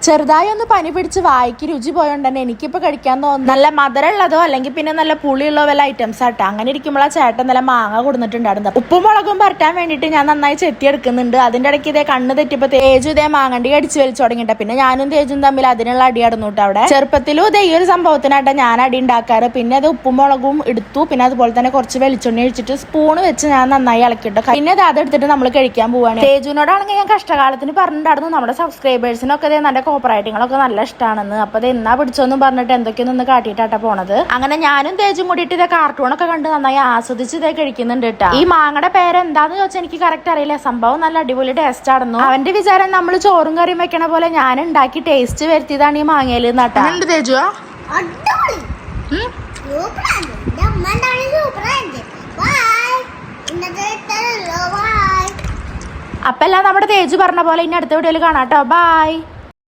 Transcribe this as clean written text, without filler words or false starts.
ചെറുതായി ഒന്ന് പനി പിടിച്ച് വായിക്ക് രുചി പോയോണ്ട് തന്നെ എനിക്കിപ്പോ കഴിക്കാൻ തോന്നുന്നു. നല്ല മധുരമുള്ളതോ അല്ലെങ്കിൽ പിന്നെ നല്ല പുളിയുള്ളോ വല്ല ഐറ്റംസ് ആട്ടോ. അങ്ങനെ ഇരിക്കുമ്പോഴാ ചേട്ടൻ നല്ല മാങ്ങ കൊടുത്തിട്ടുണ്ടായിരുന്നു. ഉപ്പും മുളകും പരട്ടാൻ വേണ്ടിയിട്ട് ഞാൻ നന്നായി ചെത്തിയെടുക്കുന്നുണ്ട്. അതിന്റെ ഇടയ്ക്ക് ഇതേ കണ്ണ് തെറ്റിപ്പോ തേജു ഇതേ മാങ്ങണ്ടി കടിച്ചു വലിച്ചു തുടങ്ങിയിട്ട് പിന്നെ ഞാനും തേജും തമ്മിൽ അതിനുള്ള അടി നടന്നു കേട്ടോ. അവിടെ ചെറുപ്പത്തിലും ഇതേ ഈ ഒരു സംഭവത്തിനായിട്ട് ഞാൻ അടി ഉണ്ടാക്കാറ്. പിന്നെ അത് ഉപ്പും മുളകും എടുത്തു. പിന്നെ അതുപോലെ തന്നെ കുറച്ച് വെളിച്ചെണ്ണ ഒഴിച്ചിട്ട് സ്പൂണ് വെച്ച് ഞാൻ നന്നായി ഇളക്കിട്ടോ. പിന്നെ അതെടുത്തിട്ട് നമ്മൾ കഴിക്കാൻ പോവാണ്. തേജുവിനോടാണെങ്കിൽ ഞാൻ കഷ്ടകാലത്തിന് പറഞ്ഞിട്ടുണ്ടായിരുന്നു നമ്മുടെ സബ്സ്ക്രൈബേഴ്സിനൊക്കെ നല്ല കോപ്പറേറ്റിങ്ങളൊക്കെ നല്ല ഇഷ്ടമാണെന്ന്. അപ്പൊ അത് എന്നാ പിടിച്ചോന്നും പറഞ്ഞിട്ട് എന്തൊക്കെയൊന്നും കാട്ടിയിട്ടാ പോണത്. അങ്ങനെ ഞാനും തേജും കൂടിയിട്ട് ഇതേ കാർട്ടൂണൊക്കെ കണ്ട് നന്നായി ആസ്വദിച്ച് ഇതേ കഴിക്കുന്നുണ്ട് കേട്ടോ. ഈ മാങ്ങയുടെ പേര് എന്താന്ന് ചോദിച്ചാൽ എനിക്ക് കറക്റ്റ് അറിയില്ല. സംഭവം നല്ല അടിപൊളി ടേസ്റ്റ് ആയിരുന്നു. അവന്റെ വിചാരം നമ്മൾ ചോറും കറിയും വെക്കണ പോലെ ഞാൻ ഉണ്ടാക്കി ടേസ്റ്റ് വരുത്തിയതാണ് ഈ മാങ്ങയില് നട്ടാ. തേജു അപ്പൊ എല്ലാം നമ്മുടെ തേജു പറഞ്ഞ പോലെ ഇനി അടുത്ത വീഡിയോയിൽ കാണാട്ടോ. ബൈ.